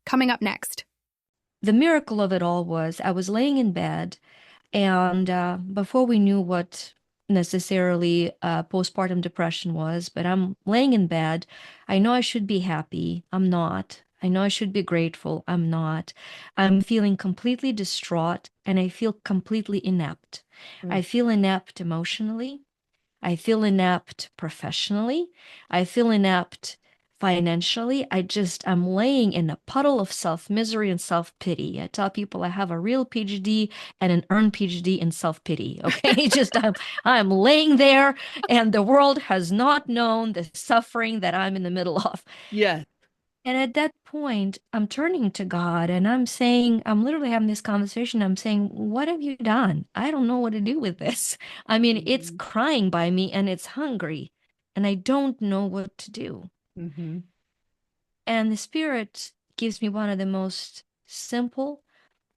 coming up next. The miracle of it all was I was laying in bed, and before we knew what necessarily postpartum depression was, but I'm laying in bed. I know I should be happy. I'm not. I know I should be grateful. I'm not. I'm feeling completely distraught, and I feel completely inept. I feel inept emotionally. I feel inept professionally. I feel inept financially. I'm laying in a puddle of self-misery and self-pity. I tell people I have a real PhD and an earned PhD in self-pity. Okay. I'm laying there, and the world has not known the suffering that I'm in the middle of. Yes. And at that point, I'm turning to God and I'm literally having this conversation. I'm saying, what have you done? I don't know what to do with this. I mean, it's crying by me and it's hungry, and I don't know what to do. And the Spirit gives me one of the most simple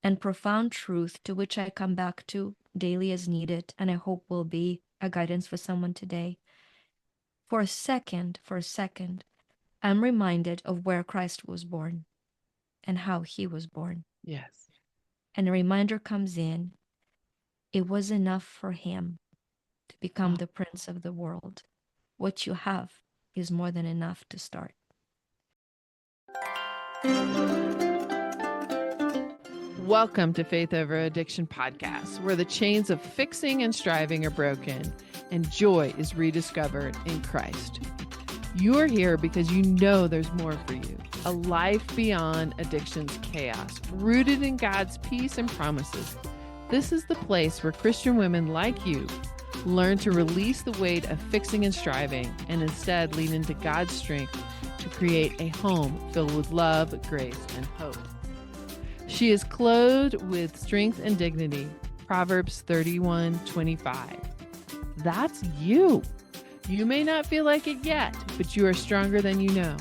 and profound truth to which I come back to daily as needed, and I hope will be a guidance for someone today. For a second, I'm reminded of where Christ was born and how he was born. Yes. And a reminder comes in. It was enough for him to become the prince of the world. What you have is more than enough to start. Welcome to Faith Over Addiction podcast, where the chains of fixing and striving are broken and joy is rediscovered in Christ. You are here because you know there's more for you. A life beyond addiction's chaos, rooted in God's peace and promises. This is the place where Christian women like you learn to release the weight of fixing and striving and instead lean into God's strength to create a home filled with love, grace, and hope. She is clothed with strength and dignity. Proverbs 31:25. That's you. You may not feel like it yet, but you are stronger than you know.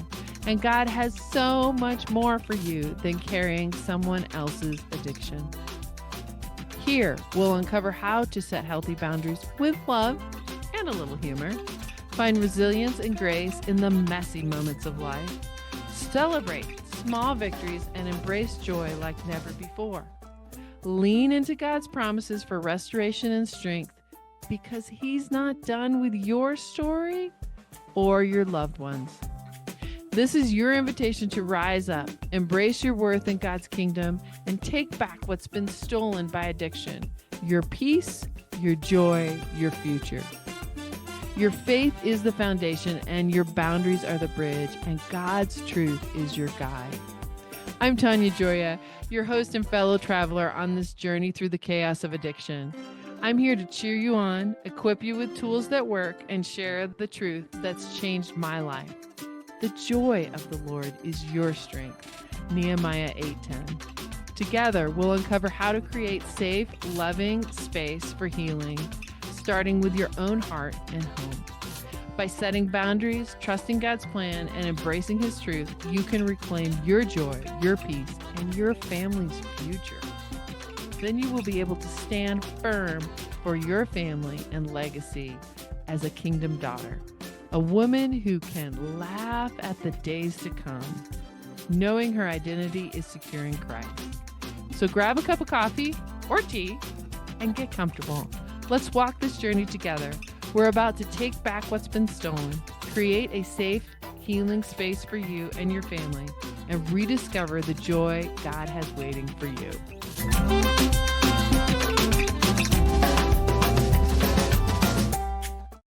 And God has so much more for you than carrying someone else's addiction. Here, we'll uncover how to set healthy boundaries with love and a little humor. Find resilience and grace in the messy moments of life. Celebrate small victories and embrace joy like never before. Lean into God's promises for restoration and strength, because he's not done with your story or your loved ones. This is your invitation to rise up, embrace your worth in God's kingdom, and take back what's been stolen by addiction: your peace, your joy, your future. Your faith is the foundation, and your boundaries are the bridge, and God's truth is your guide. I'm Tanya Joya, your host and fellow traveler on this journey through the chaos of addiction. I'm here to cheer you on, equip you with tools that work, and share the truth that's changed my life. The joy of the Lord is your strength. Nehemiah 8:10. Together, we'll uncover how to create safe, loving space for healing, starting with your own heart and home. By setting boundaries, trusting God's plan, and embracing his truth, you can reclaim your joy, your peace, and your family's future. Then you will be able to stand firm for your family and legacy as a kingdom daughter, a woman who can laugh at the days to come, knowing her identity is secure in Christ. So grab a cup of coffee or tea and get comfortable. Let's walk this journey together. We're about to take back what's been stolen, create a safe, healing space for you and your family, and rediscover the joy God has waiting for you.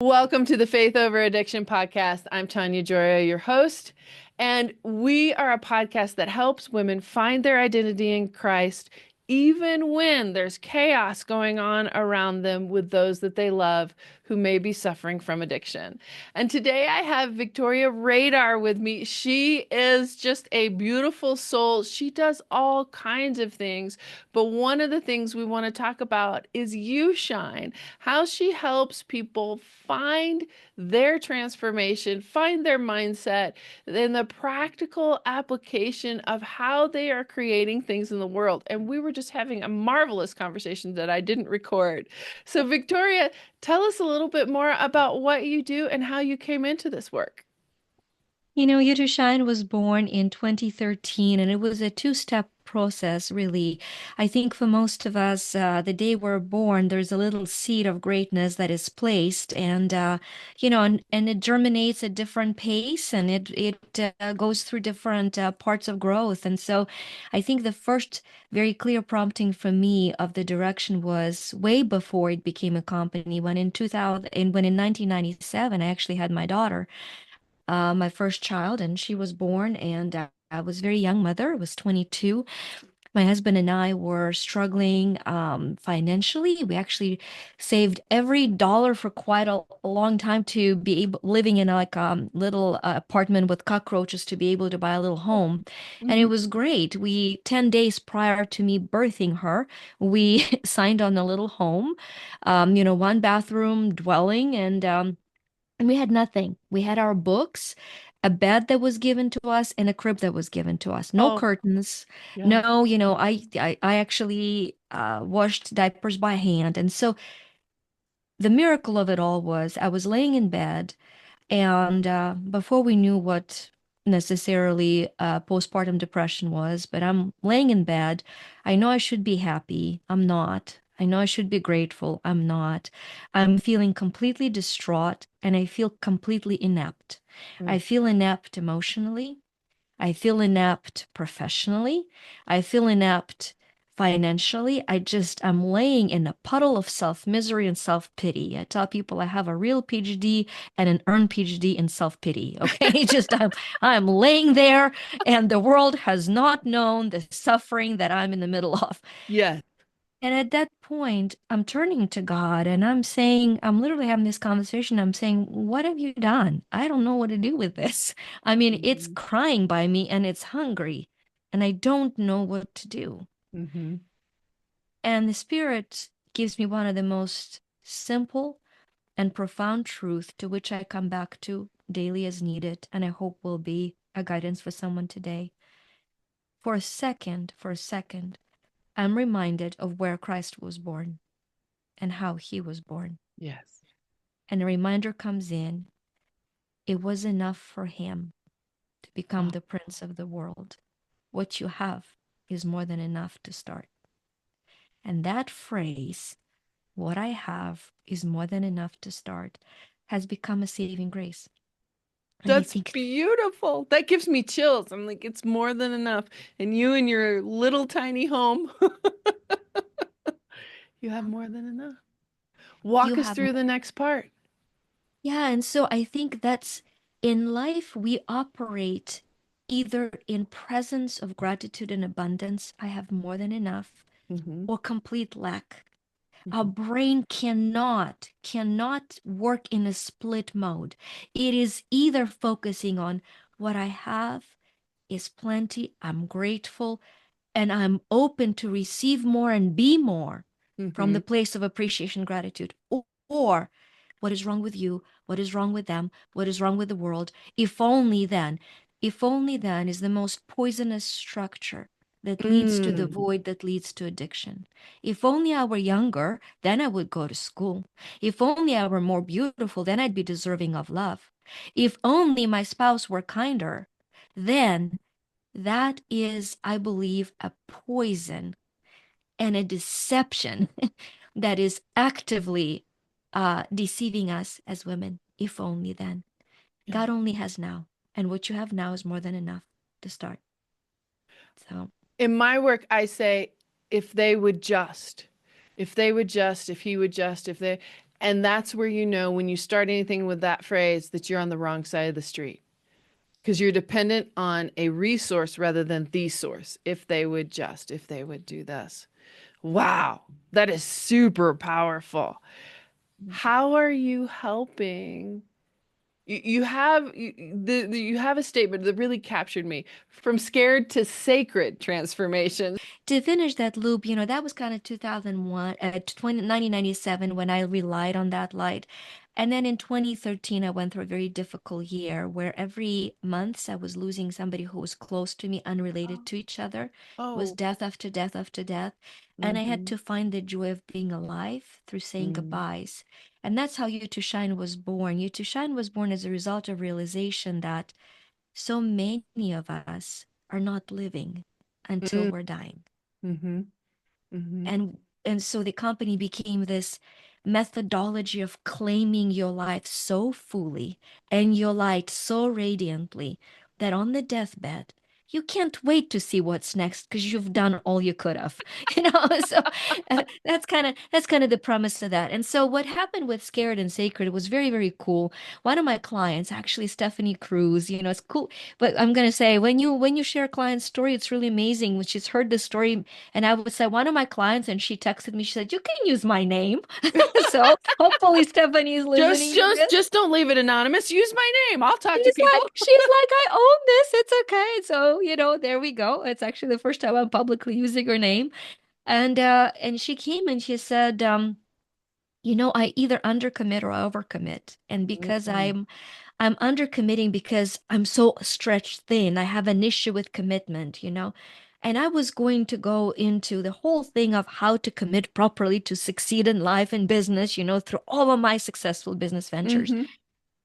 Welcome to the Faith Over Addiction podcast. I'm Tanya Joya, your host, and we are a podcast that helps women find their identity in Christ, even when there's chaos going on around them with those that they love who may be suffering from addiction. And today I have Victoria Rader with me. She is just a beautiful soul. She does all kinds of things, but one of the things we want to talk about is You Shine, how she helps people find their transformation, find their mindset, and the practical application of how they are creating things in the world. And we were just having a marvelous conversation that I didn't record. So Victoria, tell us a little bit more about what you do and how you came into this work. You to Shine was born in 2013, and it was a two-step process, really. I think for most of us, the day we're born, there's a little seed of greatness that is placed, and it germinates at different pace, and it goes through different parts of growth. And so, I think the first very clear prompting for me of the direction was way before it became a company. When in 1997, I actually had my daughter, my first child, and she was born, and I was a very young mother. I was 22. My husband and I were struggling financially. We actually saved every dollar for quite a long time to be able living in like a little apartment with cockroaches to be able to buy a little home. And it Mhm. was great. We 10 days prior to me birthing her, we signed on a little home, one bathroom dwelling, and we had nothing. We had our books, a bed that was given to us, and a crib that was given to us. No Oh, curtains. yeah. No, I actually washed diapers by hand. And so the miracle of it all was I was laying in bed, and before we knew what necessarily postpartum depression was, but I'm laying in bed. I know I should be happy. I'm not. I know I should be grateful. I'm not. I'm feeling completely distraught and I feel completely inept. I Mm. feel inept emotionally. I feel inept professionally. I feel inept financially. I'm laying in a puddle of self misery and self pity. I tell people I have a real PhD and an earned PhD in self pity. Okay. I'm laying there and the world has not known the suffering that I'm in the middle of. Yes. And at that point, I'm turning to God and I'm literally having this conversation. I'm saying, what have you done? I don't know what to do with this. I mean, it's Mhm. crying by me and it's hungry, and I don't know what to do. Mhm. And the Spirit gives me one of the most simple and profound truth to which I come back to daily as needed, and I hope will be a guidance for someone today. For a second, I'm reminded of where Christ was born and how he was born. Yes. And a reminder comes in, it was enough for him to become Wow. the prince of the world. What you have is more than enough to start. And that phrase, what I have is more than enough to start, has become a saving grace. And I That's think, beautiful. That gives me chills. I'm like, it's more than enough. And you in your little tiny home, you have more than enough. you Walk us have, through the next part. yeah. And so I think that's in life, we operate either in presence of gratitude and abundance, I have more than enough, Hmm. or complete lack. Our Hmm. brain cannot work in a split mode. It is either focusing on what I have is plenty, I'm grateful, and I'm open to receive more and be more from Hmm. the place of appreciation, gratitude, or what is wrong with you? What is wrong with them? What is wrong with the world? If only then. If only then is the most poisonous structure that leads to the Mm. void that leads to addiction. If only I were younger, then I would go to school. If only I were more beautiful, then I'd be deserving of love. If only my spouse were kinder, then that is, I believe, a poison and a deception that is actively deceiving us as women. If only then. Yeah. God only has now, and what you have now is more than enough to start. So, In my work, I say, if they would just, if they would just, if he would just, if they, and that's where you know when you start anything with that phrase that you're on the wrong side of the street because you're dependent on a resource rather than the source. If they would just, if they would do this. Wow, that is super powerful. How are you helping? You have you have a statement that really captured me. From scared to sacred transformation. to finish that loop, that was kind of 2001, 1997 when I relied on that light. And then in 2013, I went through a very difficult year where every month I was losing somebody who was close to me, unrelated to each other. It was Oh. death after death after death. And I had Mm-hmm. to find the joy of being alive through saying Mm. goodbyes. And that's how You to Shine was born. You to Shine was born as a result of realization that so many of us are not living until we're dying. Mm-hmm. Mm-hmm. And so the company became this methodology of claiming your life so fully and your light so radiantly that on the deathbed you can't wait to see what's next because you've done all you could have. So that's kind of the premise of that. And so what happened with Scared and Sacred was very, very cool. One of my clients, actually Stephanie Cruz, it's cool, but I'm going to say when you share a client's story, it's really amazing when she's heard the story. And I would say one of my clients, and she texted me, she said, "You can use my name." So hopefully Stephanie is Just, listening to just, this. just don't leave it anonymous. Use my name. I'll talk to She's people. she's like, "I own this. It's okay." So, there we go. It's actually the first time I'm publicly using her name. And she came and she said, I either undercommit or overcommit. And because Mm. I'm undercommitting because I'm so stretched thin. I have an issue with commitment. And I was going to go into the whole thing of how to commit properly to succeed in life and business, through all of my successful business ventures. Mm-hmm.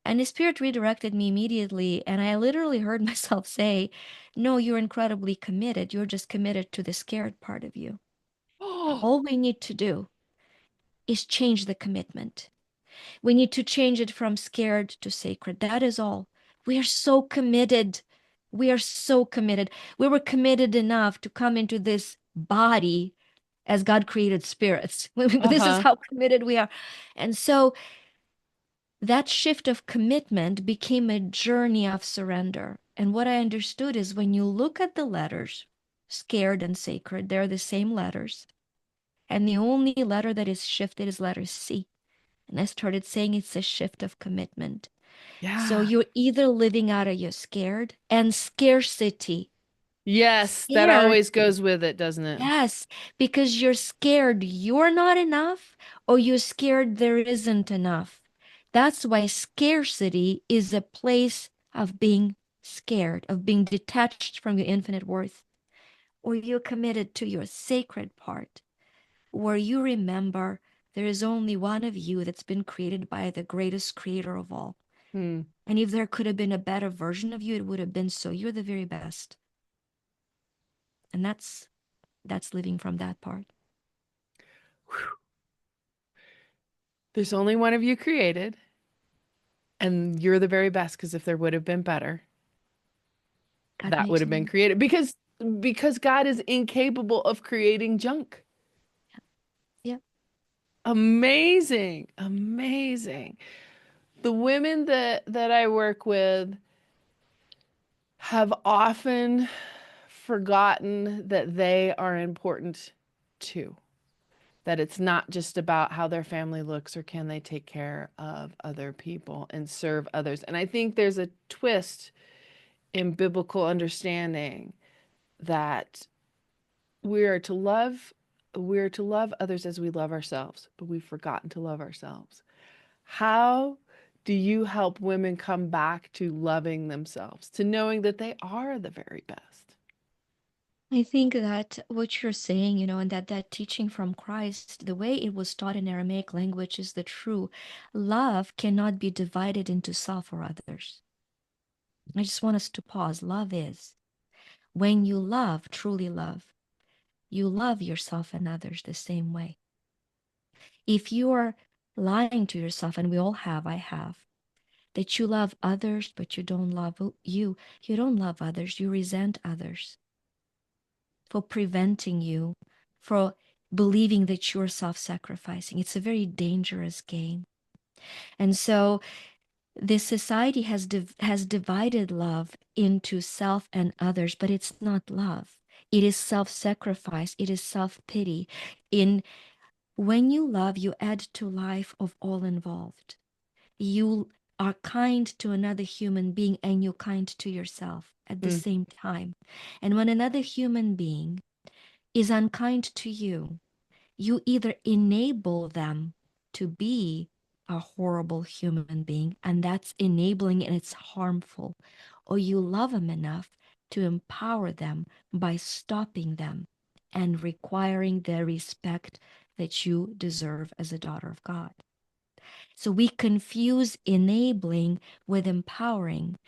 And the spirit redirected me immediately. And I literally heard myself say, "No, you're incredibly committed. You're just committed to the scared part of you. Oh, All we need to do is change the commitment. We need to change it from scared to sacred. That is all. We are so committed. We are so committed. We were committed enough to come into this body as God created spirits. This is uh-huh. how committed we are. And so that shift of commitment became a journey of surrender. And what I understood is when you look at the letters, scared and sacred, they're the same letters. And the only letter that is shifted is letter C. And I started saying it's a shift of commitment. So Yeah. you're either living out of your scared and scarcity. Yes, that Scared, always goes with it, doesn't it? yes, because you're scared you're not enough, or you're scared there isn't enough. That's why scarcity is a place of being scared, of being detached from your infinite worth. Or you're committed to your sacred part, where you remember there is only one of you that's been created by the greatest creator of all. Hmm. And if there could have been a better version of you, it would have been so. You're the very best. And that's living from that part. Whew. There's only one of you created, and you're the very best because if there would have been better, God that would makes have no been mistake. created because God is incapable of creating junk. Yeah. Amazing. Amazing. The women that I work with have often forgotten that they are important too. That it's not just about how their family looks or can they take care of other people and serve others. And I think there's a twist in biblical understanding that we are to love we're to love others as we love ourselves, but we've forgotten to love ourselves. How do you help women come back to loving themselves, to knowing that they are the very best? I think that what you're saying, and that teaching from Christ, the way it was taught in Aramaic language is the true. Love cannot be divided into self or others. I just want us to pause. Love is when you love, truly love, you love yourself and others the same way. If you are lying to yourself, and we all have, I have, that you love others, but you don't love you don't love others, you resent others for preventing you, for believing that you're self sacrificing. It's a very dangerous game. And so this society has divided love into self and others, but it's not love. It is self-sacrifice. It is self-pity. In When you love, you add to life of all involved. You are kind to another human being and you're kind to yourself at the Hmm. same time. And when another human being is unkind to you, you either enable them to be a horrible human being, and that's enabling and it's harmful, or you love them enough to empower them by stopping them and requiring the respect that you deserve as a daughter of God. So we confuse enabling with empowering.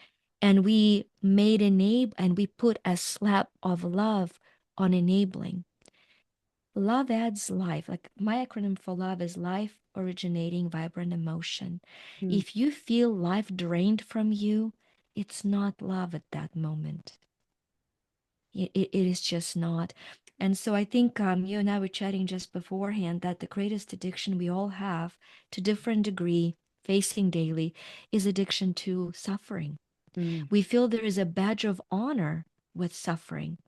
and we made enable and we put a slap of love on enabling. Love adds life. Like my acronym for love is life originating vibrant emotion. Mm. If you feel life drained from you, it's not love at that moment. It is just not. And so I think you and I were chatting just beforehand that the greatest addiction we all have, to different degree, facing daily, is addiction to suffering. Mm. We feel there is a badge of honor with suffering.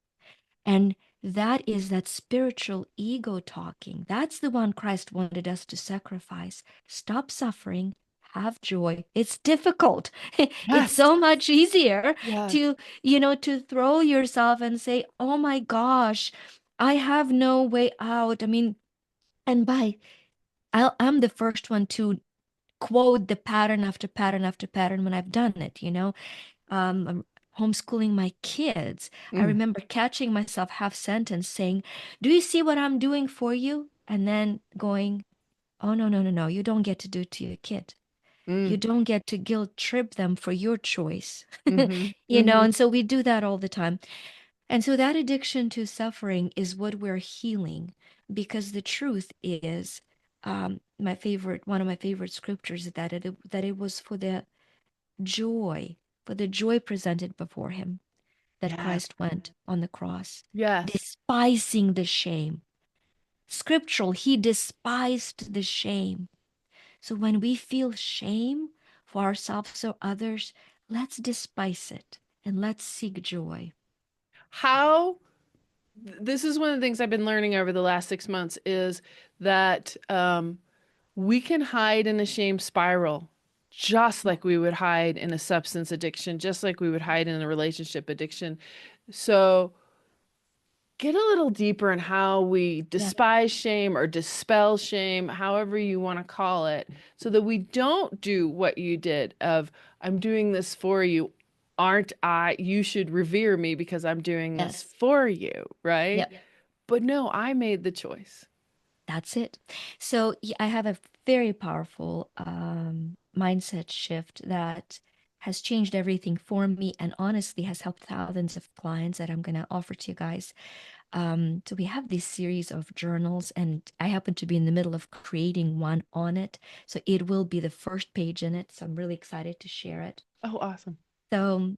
And that is that spiritual ego talking. That's the one Christ wanted us to sacrifice. Stop suffering, have joy. It's difficult. It's Yes. so much easier Yes. to, to throw yourself and say, oh my gosh, I have no way out. I mean, and I'm the first one to quote the pattern after pattern after pattern when I've done it. I'm homeschooling my kids. I Mm. remember catching myself half sentence saying, "Do you see what I'm doing for you?" And then going, "Oh, no, no, no, no. You don't get to do it to your kid. You Mm. don't get to guilt trip them for your choice." Mm-hmm. Mm-hmm. And so we do that all the time. And so that addiction to suffering is what we're healing, because the truth is, one of my favorite scriptures is that it was joy, for the joy presented before him, that Yes. Christ went on the cross, Yes. despising the shame. Scriptural, he despised the shame. So when we feel shame for ourselves or others, let's despise it and let's seek joy. How this is one of the things I've been learning over the last 6 months is that we can hide in a shame spiral just Yeah. like we would hide in a substance addiction, just like we would hide in a relationship addiction. So get a little deeper in how we Yeah. despise shame or dispel shame, however you want to call it, so that we don't do what you did of, I'm doing this for you. Aren't I? You should revere me because I'm doing this Yes. for you, right? Yep. But no, I made the choice. That's it. So I have a very powerful mindset shift that has changed everything for me and honestly has helped thousands of clients that I'm going to offer to you guys. So we have this series of journals, and I happen to be in the middle of creating one on it. So it will be the first page in it. So I'm really excited to share it. Oh, awesome. So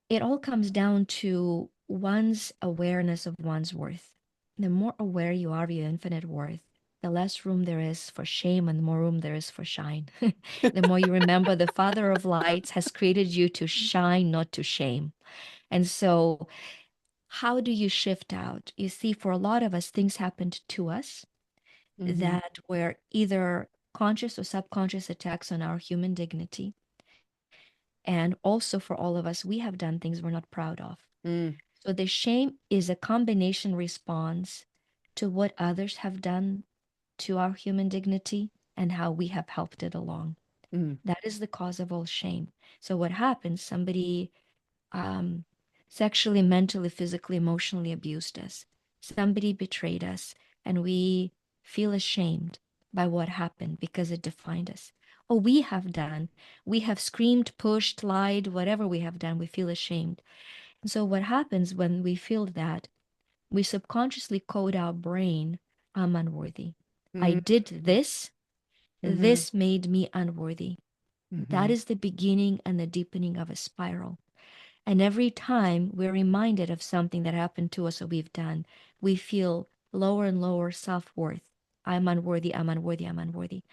it all comes down to one's awareness of one's worth. The more aware you are of your infinite worth, the less room there is for shame and the more room there is for shine. The more you remember the Father of Lights has created you to shine, not to shame. And so, how do you shift out? You see, for a lot of us, things happened to us Mm-hmm. that were either conscious or subconscious attacks on our human dignity. And also for all of us, we have done things we're not proud of. Mm, So the shame is a combination response to what others have done to our human dignity and how we have helped it along. mm, That is the cause of all shame. So what happens? Somebody um, sexually, mentally, physically, emotionally abused us. Somebody betrayed us, and we feel ashamed by what happened because it defined us. Or we have done, we have screamed, pushed, lied, whatever we have done, we feel ashamed. And so what happens when we feel that? We subconsciously code our brain, I'm unworthy. I mm, did this. mm-hmm, This made me unworthy. That mm-hmm, is the beginning and the deepening of a spiral. And every time we're reminded of something that happened to us or we've done, we feel lower and lower self worth. I'm unworthy, I'm unworthy, I'm unworthy.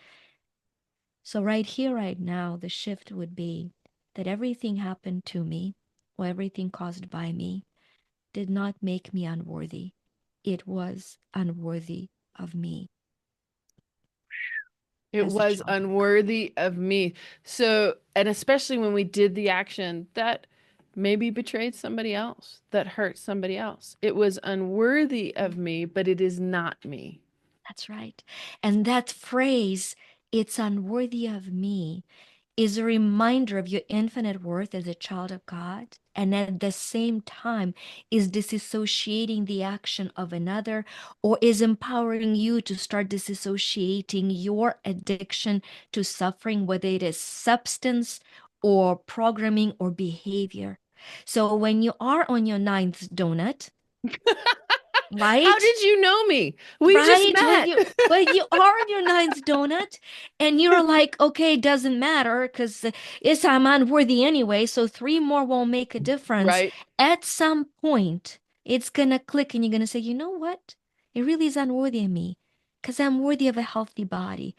So, right here, right now, the shift would be that everything happened to me or everything caused by me did not make me unworthy. It was unworthy of me It as a was child of God. unworthy of me. So, and especially when we did the action that maybe betrayed somebody else, that hurt somebody else. It was unworthy of me, but it is not me. That's right. And that phrase, it's unworthy of me, is a reminder of your infinite worth as a child of God, and at the same time is disassociating the action of another, or is empowering you to start disassociating your addiction to suffering, whether it is substance or programming or behavior. So when you are on your ninth donut, How right? did you know me? We just Right? met. When you are on your ninth donut and you're like, okay, it doesn't matter because it's I'm unworthy anyway, so three more won't make a difference. Right. At some point, it's gonna click and you're gonna say, you know what? It really is unworthy of me because I'm worthy of a healthy body.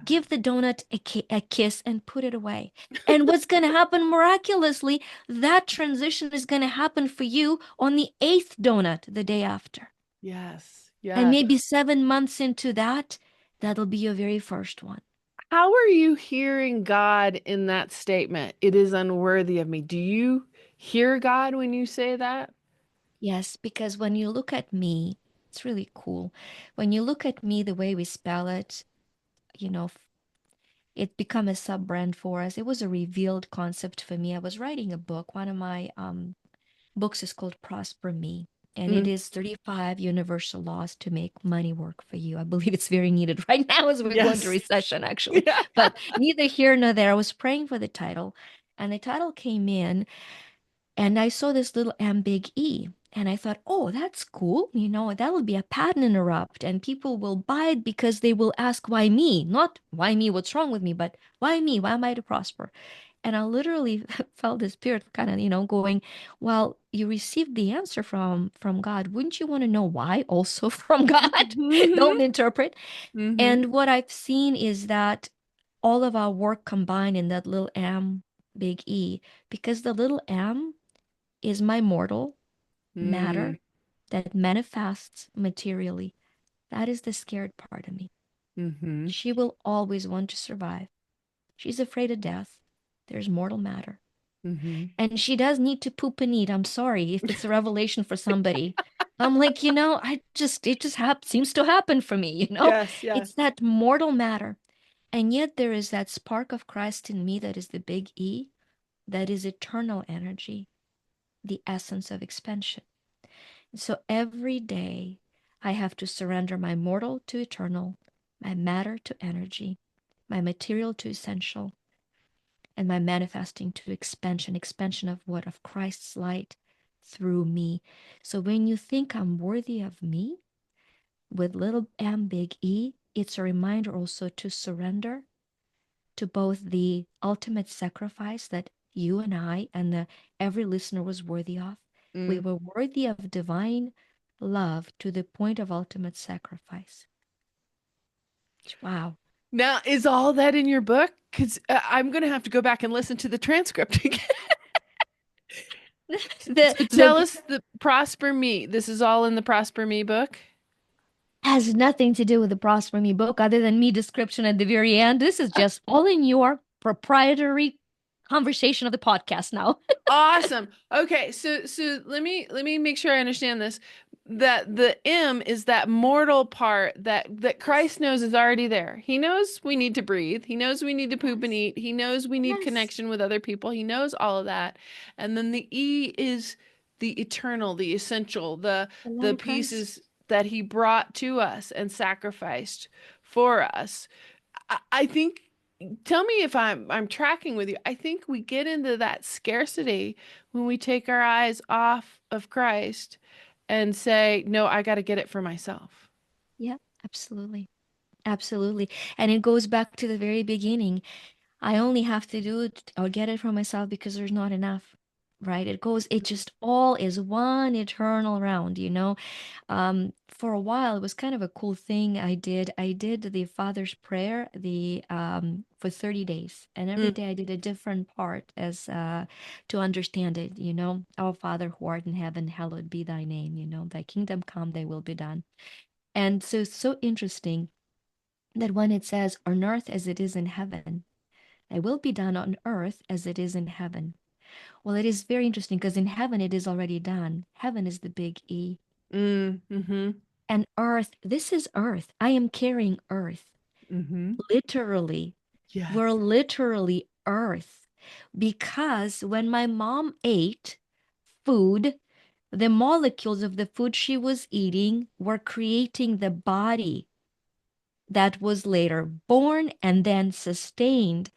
Give the donut a kiss and put it away. And what's going to happen miraculously, that transition is going to happen for you on the eighth donut the day after. Yes. And Yes. maybe 7 months into that, that'll be your very first one. How are you hearing God in that statement? It is unworthy of me. Do you hear God when you say that? Yes, because when you look at me, it's really cool. When you look at me, the way we spell it, you know, it become a sub brand for us. It was a revealed concept for me. I was writing a book. One of my books is called Prosper Me, and it Mm. is 35 universal laws to make money work for you. I believe it's very needed right now as we go into Yes. recession, actually. Yeah. But neither here nor there. I was praying for the title, and the title came in, and I saw this little M big E. And I thought, oh, that's cool. You know, that will be a pattern interrupt, and people will buy it because they will ask, why me? Not why me, what's wrong with me, but why me? Why am I to prosper? And I literally felt the spirit kind of, going, well, you received the answer from God. Wouldn't you want to know why also from God? Mm-hmm. Don't interpret. Mm-hmm. And what I've seen is that all of our work combined in that little M, big E, because the little M is my mortal Mm. matter that manifests materially. That is the scared part of me. Mm-hmm. She will always want to survive. She's afraid of death. There's mortal matter. Mm-hmm. And she does need to poop and eat. I'm sorry if it's a revelation for somebody. I'm like, it just seems to happen for me. Yes, yes. It's that mortal matter. And yet there is that spark of Christ in me that is the big E, that is eternal energy, the essence of expansion. So every day I have to surrender my mortal to eternal, my matter to energy, my material to essential, and my manifesting to expansion of what? Of Christ's light through me. So when you think I'm worthy of me, with little m big E, it's a reminder also to surrender to both the ultimate sacrifice that you and I and every listener was worthy of. We Mm. were worthy of divine love to the point of ultimate sacrifice. Wow. Now, is all that in your book? Because I'm going to have to go back and listen to the transcript again. the So tell the us the Prosper Me. This is all in the Prosper Me book? has nothing to do with the Prosper Me book other than me description at the very end. This is just all in your proprietary conversation of the podcast now. Awesome. Okay, so let me make sure I understand this. That the M is that mortal part that Christ Yes. knows is already there. He knows we need to breathe. He knows we need to poop and Yes. eat. He knows we need Yes. connection with other people. He knows all of that. And then the E is the eternal, the essential, the The light the of Christ. pieces that he brought to us and sacrificed for us. I think tell me if I'm tracking with you. I think we get into that scarcity when we take our eyes off of Christ and say, "No, I got to get it for myself." Yeah, absolutely. Absolutely. And it goes back to the very beginning. I only have to do it or get it for myself because there's not enough, right? It just all is one eternal round. For a while, it was kind of a cool thing I did. I did the Father's Prayer for 30 days, and every Mm, day I did a different part as to understand it. Our Father who art in heaven, hallowed be thy name, thy kingdom come, thy will be done. And so it's so interesting that when it says on earth as it is in heaven, thy will be done on earth as it is in heaven. Well, it is very interesting because in heaven it is already done. Heaven is the big E. mm-hmm, And earth, this is earth. I am carrying earth. mm-hmm. Literally. We're Yes. literally earth. Because when my mom ate food, the molecules of the food she was eating were creating the body that was later born and then sustained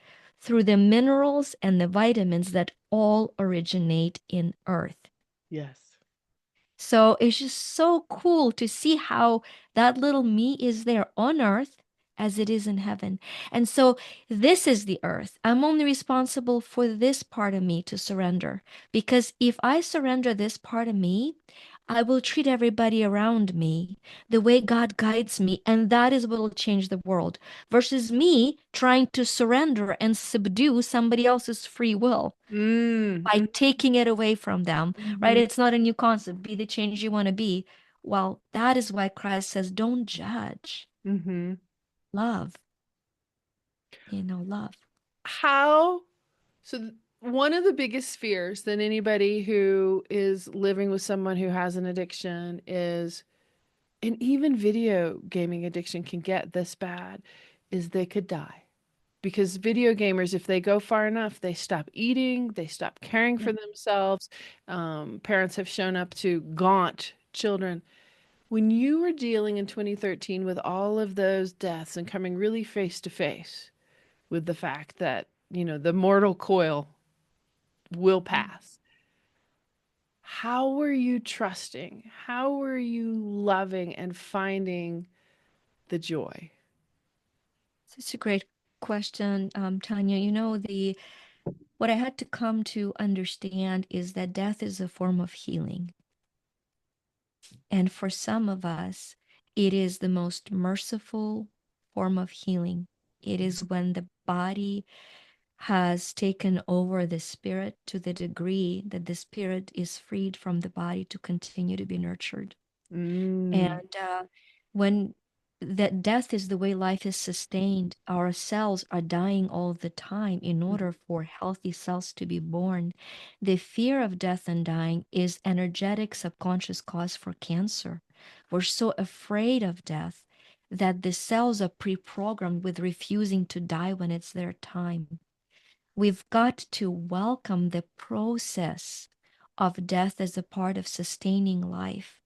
through the minerals and the vitamins that all originate in earth. Yes. So it's just so cool to see how that little me is there on earth as it is in heaven. And so this is the earth. I'm only responsible for this part of me to surrender. Because if I surrender this part of me, I will treat everybody around me the way God guides me. And that is what will change the world versus me trying to surrender and subdue somebody else's free will by Mm-hmm. taking it away from them, right? Mm-hmm. It's not a new concept. Be the change you want to be. Well, that is why Christ says, don't judge, Mm-hmm. love, love. How one of the biggest fears that anybody who is living with someone who has an addiction is, and even video gaming addiction can get this bad, is they could die. Because video gamers, if they go far enough, they stop eating, they stop caring Yeah. for themselves. Parents have shown up to gaunt children. When you were dealing in 2013 with all of those deaths and coming really face to face with the fact that, the mortal coil will pass, how were you trusting? How were you loving and finding the joy? It's a great question, Tanya. The what I had to come to understand is that death is a form of healing. And for some of us, it is the most merciful form of healing. It is when the body has taken over the spirit to the degree that the spirit is freed from the body to continue to be nurtured. Mm. And when that death is the way life is sustained, our cells are dying all the time in order for healthy cells to be born. The fear of death and dying is energetic subconscious cause for cancer. We're so afraid of death that the cells are pre-programmed with refusing to die when it's their time. We've got to welcome the process of death as a part of sustaining life.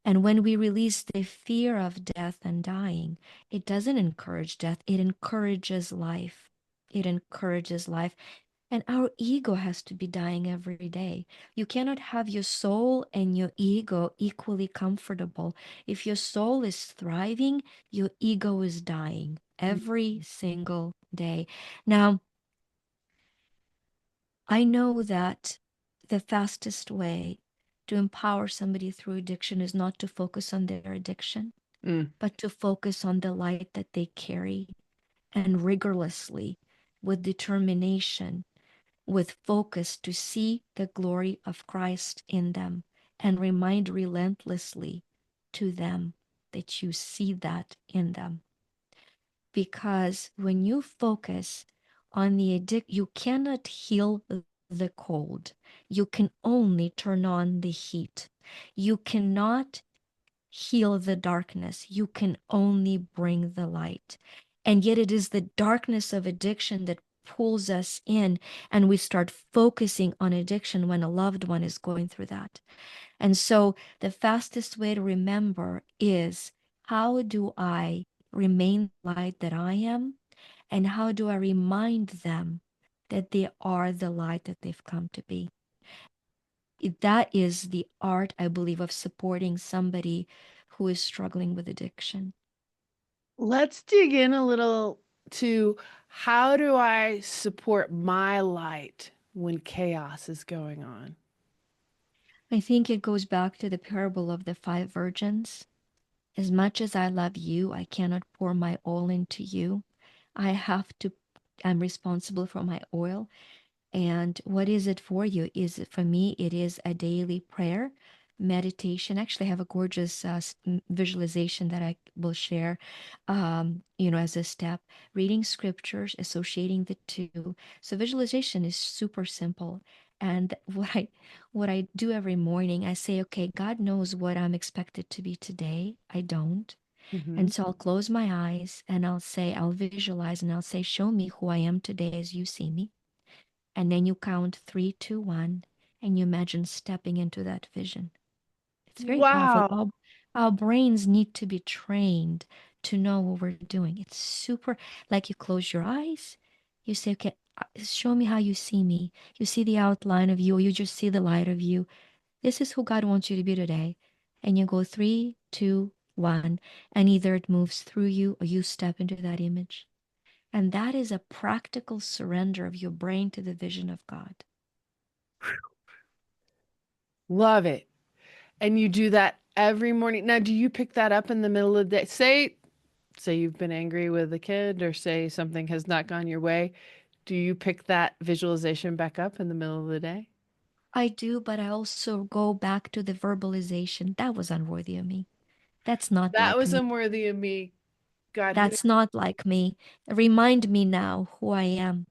And when we release the fear of death and dying, it doesn't encourage death, it encourages life. It encourages life. And our ego has to be dying every day. You cannot have your soul and your ego equally comfortable. If your soul is thriving, your ego is dying every single day. Now, I know that the fastest way to empower somebody through addiction is not to focus on their addiction, Mm. but to focus on the light that they carry and rigorously, with determination, with focus to see the glory of Christ in them and remind relentlessly to them that you see that in them. Because when you focus on the addict, you cannot heal the cold. You can only turn on the heat. You cannot heal the darkness. You can only bring the light. And yet it is the darkness of addiction that pulls us in, and we start focusing on addiction when a loved one is going through that. And so the fastest way to remember is, how do I remain the light that I am? And how do I remind them that they are the light that they've come to be? That is the art, I believe, of supporting somebody who is struggling with addiction. Let's dig in a little to how do I support my light when chaos is going on? I think it goes back to the parable of the five virgins. As much as I love you, I cannot pour my oil into you. I have to, I'm responsible for my oil. And what is it for you? Is it for me? It is a daily prayer, meditation. Actually, I have a gorgeous visualization that I will share, as a step. Reading scriptures, associating the two. So visualization is super simple. And what I do every morning, I say, okay, God knows what I'm expected to be today. I don't. Mm-hmm. And so I'll close my eyes and I'll visualize and I'll say, show me who I am today as you see me. And then you count three, two, one, and you imagine stepping into that vision. It's very powerful. Wow. Our brains need to be trained to know what we're doing. It's super, like you close your eyes, you say, okay, Show me how you see me. You see the outline of you, or you just see the light of you. This is who God wants you to be today. And you go three, two, one, and either it moves through you or you step into that image. And that is a practical surrender of your brain to the vision of God. Love it. And you do that every morning. Now, do you pick that up in the middle of the day? Say you've been angry with a kid or say something has not gone your way. Do you pick that visualization back up in the middle of the day? I do, but I also go back to the verbalization. That was unworthy of me. That's not That like was me. unworthy of me. God, who That's not like me. Remind me now who I am.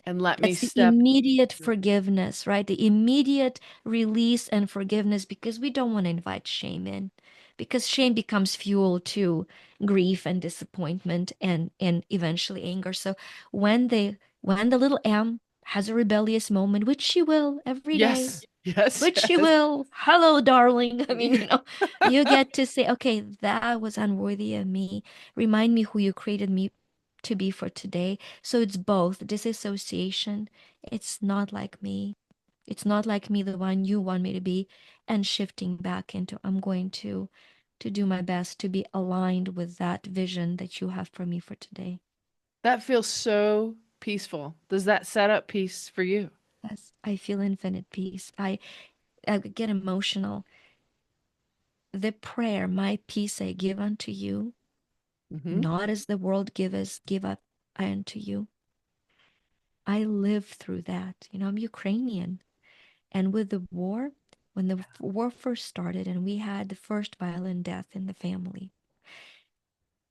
and let me That's the step. immediate forgiveness, right? The immediate release and forgiveness because we don't want to invite shame in because shame becomes fuel to grief and disappointment and eventually anger. So when the little M has a rebellious moment, which she will every day, Yes, yes, which she yes. will. Hello, darling. I mean, you get to say, okay, that was unworthy of me. Remind me who you created me to be for today. So it's both disassociation. It's not like me. It's not like me, the one you want me to be, and shifting back into I'm going to do my best to be aligned with that vision that you have for me for today. That feels so peaceful. Does that set up peace for you? Yes, I feel infinite peace. I get emotional. The prayer, my peace I give unto you, Mm-hmm. not as the world giveth, give up I unto you. I live through that. I'm Ukrainian. And with the war, when the war first started and we had the first violent death in the family,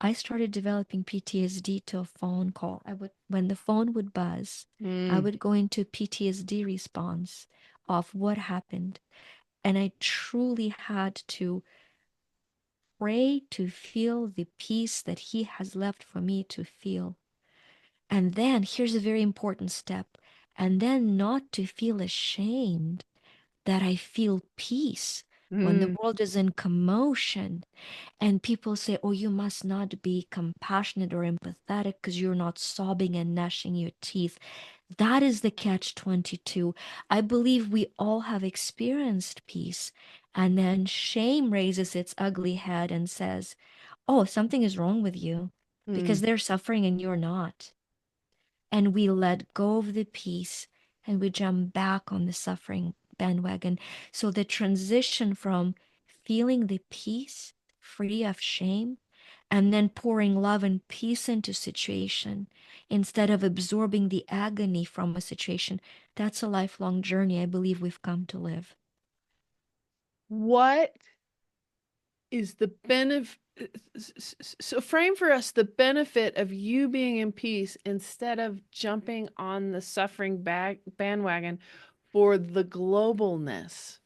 I started developing PTSD to a phone call. When the phone would buzz, I Mm. would go into PTSD response of what happened. And I truly had to pray to feel the peace that He has left for me to feel. And then here's a very important step. And then not to feel ashamed that I feel peace when the Mm. world is in commotion and people say, oh, you must not be compassionate or empathetic because you're not sobbing and gnashing your teeth. That is the catch 22. I believe we all have experienced peace. And then shame raises its ugly head and says, oh, something is wrong with you because Mm. they're suffering and you're not. And we let go of the peace and we jump back on the suffering bandwagon. So the transition from feeling the peace free of shame and then pouring love and peace into situation instead of absorbing the agony from a situation, that's a lifelong journey I believe we've come to live. What is the benefit? So frame for us the benefit of you being in peace instead of jumping on the suffering bandwagon for the globalness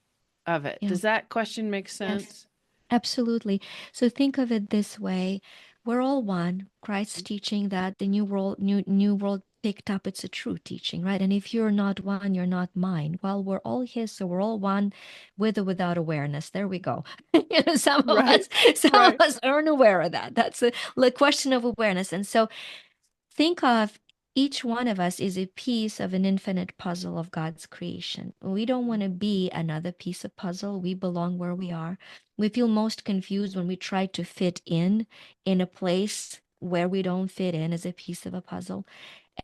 of it. Yeah. Does that question make Yes. sense? Absolutely. So think of it this way. We're all one. Christ's teaching that the new world picked up, it's a true teaching, right? And if you're not one, you're not mine. Well, we're all his, so we're all one with or without awareness. There we go. Some of Right. us, some of Right. us aren't aware of that. That's a question of awareness. And so think of each one of us is a piece of an infinite puzzle of God's creation. We don't want to be another piece of puzzle. We belong where we are. We feel most confused when we try to fit in a place where we don't fit in as a piece of a puzzle.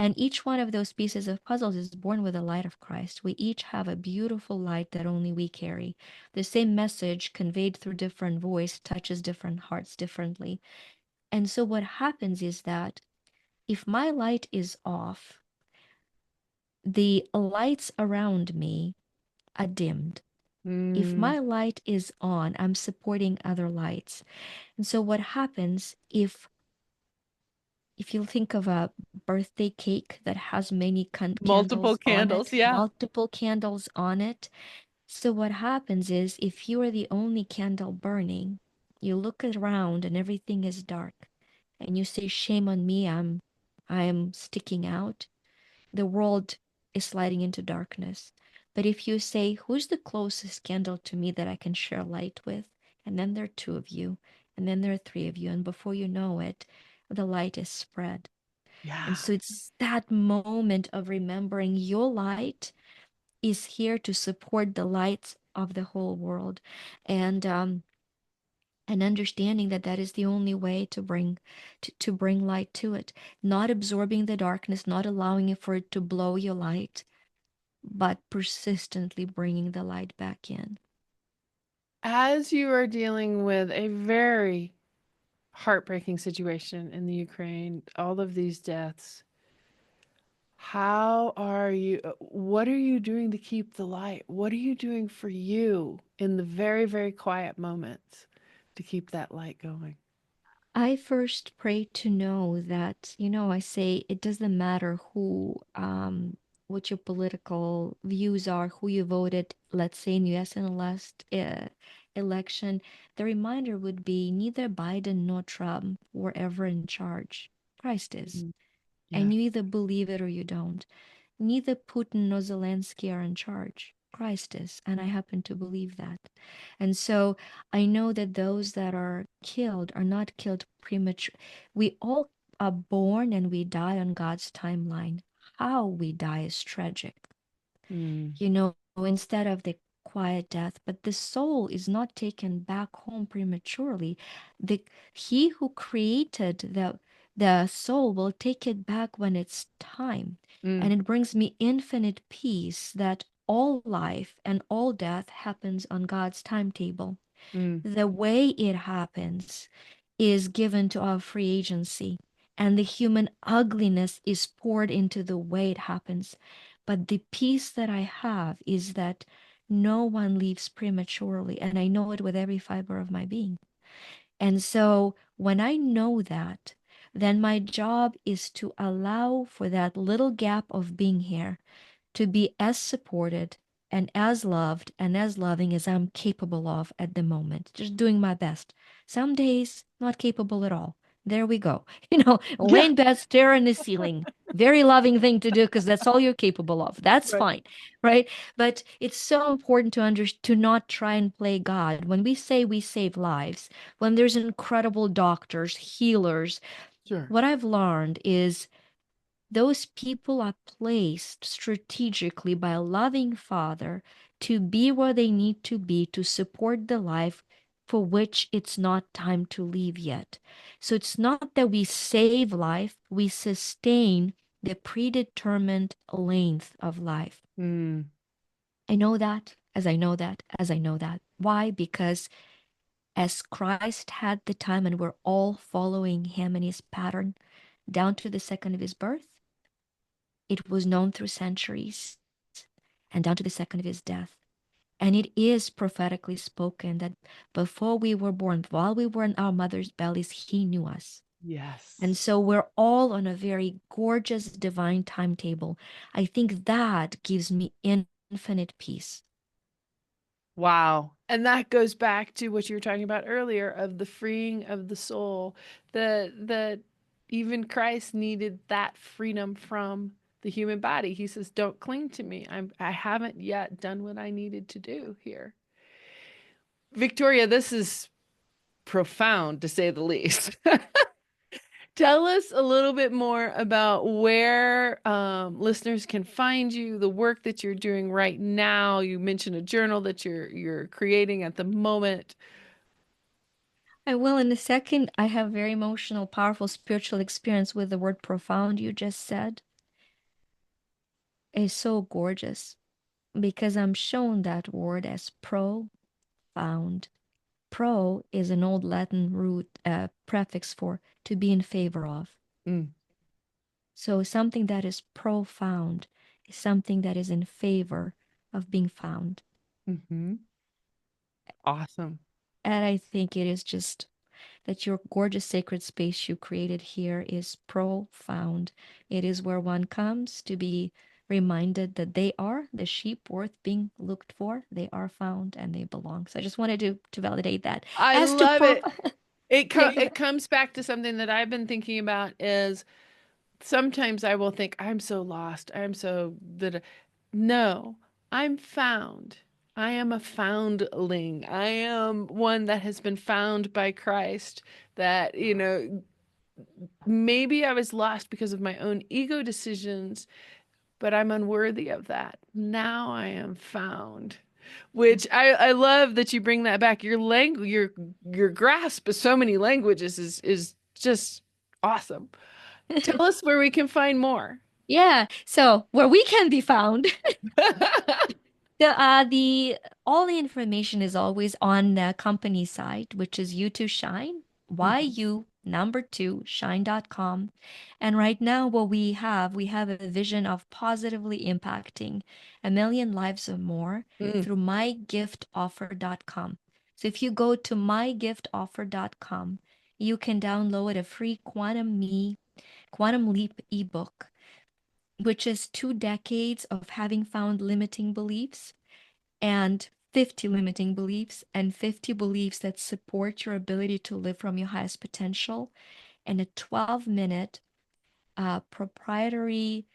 And each one of those pieces of puzzles is born with the light of Christ. We each have a beautiful light that only we carry. The same message conveyed through different voice touches different hearts differently. And so what happens is that if my light is off, the lights around me are dimmed. If Mm. my light is on, I'm supporting other lights. And so what happens if you think of a birthday cake that has many Multiple candles on candles. it, Yeah. multiple candles on it. So what happens is if you are the only candle burning, you look around and everything is dark and you say shame on me, I am sticking out. The world is sliding into darkness. But if you say, who's the closest candle to me that I can share light with? And then there are two of you, and then there are three of you, and before you know it, the light is spread. And Yeah. so it's that moment of remembering your light is here to support the lights of the whole world. And and understanding that that is the only way to bring to bring light to it, not absorbing the darkness, not allowing it for it to blow your light, but persistently bringing the light back in. As you are dealing with a very heartbreaking situation in the Ukraine, all of these deaths, what are you doing to keep the light? What are you doing for you in the very, very quiet moments to keep that light going? I first pray to know that, I say it doesn't matter what your political views are, who you voted, let's say in US in the last election. The reminder would be neither Biden nor Trump were ever in charge. Christ is. Mm. And Yeah. you either believe it or you don't. Neither Putin nor Zelensky are in charge. Christ is, and I happen to believe that. And so I know that those that are killed are not killed premature. We all are born and we die on God's timeline. How we die is tragic, Mm. instead of the quiet death, but the soul is not taken back home prematurely. The he who created the soul will take it back when it's time. Mm. And it brings me infinite peace that all life and all death happens on God's timetable. Mm. The way it happens is given to our free agency, and the human ugliness is poured into the way it happens. But the peace that I have is that no one leaves prematurely, and I know it with every fiber of my being. And so when I know that, then my job is to allow for that little gap of being here to be as supported and as loved and as loving as I'm capable of at the moment. Just doing my best. Some days, not capable at all. There we go. Lay Yeah. in bed, stare in the ceiling. Very loving thing to do because that's all you're capable of. That's Right. fine, right? But it's so important to not try and play God. When we say we save lives, when there's incredible doctors, healers, Sure. what I've learned is those people are placed strategically by a loving Father to be where they need to be to support the life for which it's not time to leave yet. So it's not that we save life, we sustain the predetermined length of life. Mm. I know that, as I know that, as I know that. Why? Because as Christ had the time and we're all following him and his pattern down to the second of his birth, it was known through centuries and down to the second of his death. And it is prophetically spoken that before we were born, while we were in our mother's bellies, he knew us. And Yes. so we're all on a very gorgeous divine timetable. I think that gives me infinite peace. Wow. And that goes back to what you were talking about earlier of the freeing of the soul, that even Christ needed that freedom from the human body. He says, "Don't cling to me. I haven't yet done what I needed to do here." Victoria, this is profound to say the least. Tell us a little bit more about where listeners can find you, the work that you're doing right now. You mentioned a journal that you're creating at the moment. I will in a second. I have very emotional, powerful spiritual experience with the word profound you just said. It's so gorgeous because I'm shown that word as profound. Pro is an old Latin root prefix for to be in favor of. Mm. So something that is profound is something that is in favor of being found. Hmm. Awesome. And I think it is just that your gorgeous sacred space you created here is profound. It is where one comes to be reminded that they are the sheep worth being looked for. They are found and they belong. So I just wanted to validate that. I As to love it. yeah, yeah. It comes back to something that I've been thinking about is sometimes I will think I'm so lost. I'm so that no, I'm found. I am a foundling. I am one that has been found by Christ that, maybe I was lost because of my own ego decisions, but I'm unworthy of that. Now I am found. Which I love that you bring that back. Your language, your grasp of so many languages is just awesome. Tell us where we can find more. Yeah. So where we can be found, the all the information is always on the company site, which is you to shine, YU number two shine.com. And right now what we have a vision of positively impacting a million lives or more Mm. through mygiftoffer.com. So if you go to mygiftoffer.com, you can download a free Quantum Leap ebook, which is 2 decades of having found limiting beliefs and 50 limiting beliefs and 50 beliefs that support your ability to live from your highest potential, and a 12-minute proprietary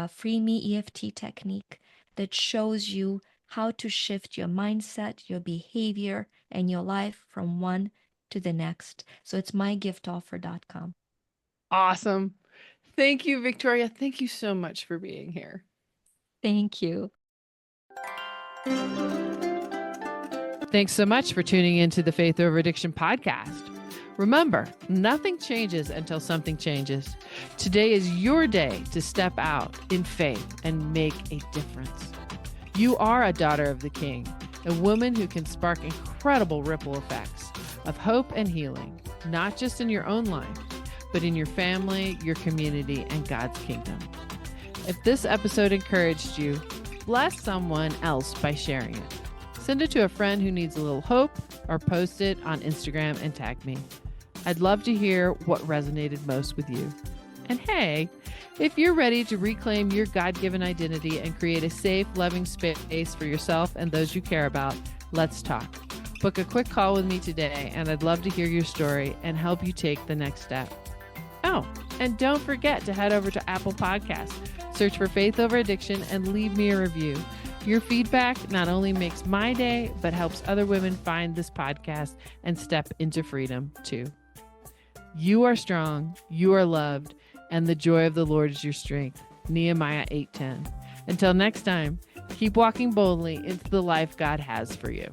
free me EFT technique that shows you how to shift your mindset, your behavior, and your life from one to the next. So it's mygiftoffer.com. Awesome. Thank you, Victoria. Thank you so much for being here. Thank you. Thanks so much for tuning into the Faith Over Addiction podcast. Remember, nothing changes until something changes. Today is your day to step out in faith and make a difference. You are a daughter of the King, a woman who can spark incredible ripple effects of hope and healing, not just in your own life, but in your family, your community, and God's kingdom. If this episode encouraged you, bless someone else by sharing it. Send it to a friend who needs a little hope, or post it on Instagram and tag me. I'd love to hear what resonated most with you. And hey, if you're ready to reclaim your God-given identity and create a safe, loving space for yourself and those you care about, let's talk. Book a quick call with me today, and I'd love to hear your story and help you take the next step. Oh, and don't forget to head over to Apple Podcasts, search for Faith Over Addiction, and leave me a review. Your feedback not only makes my day, but helps other women find this podcast and step into freedom too. You are strong, you are loved, and the joy of the Lord is your strength. Nehemiah 8:10. Until next time, keep walking boldly into the life God has for you.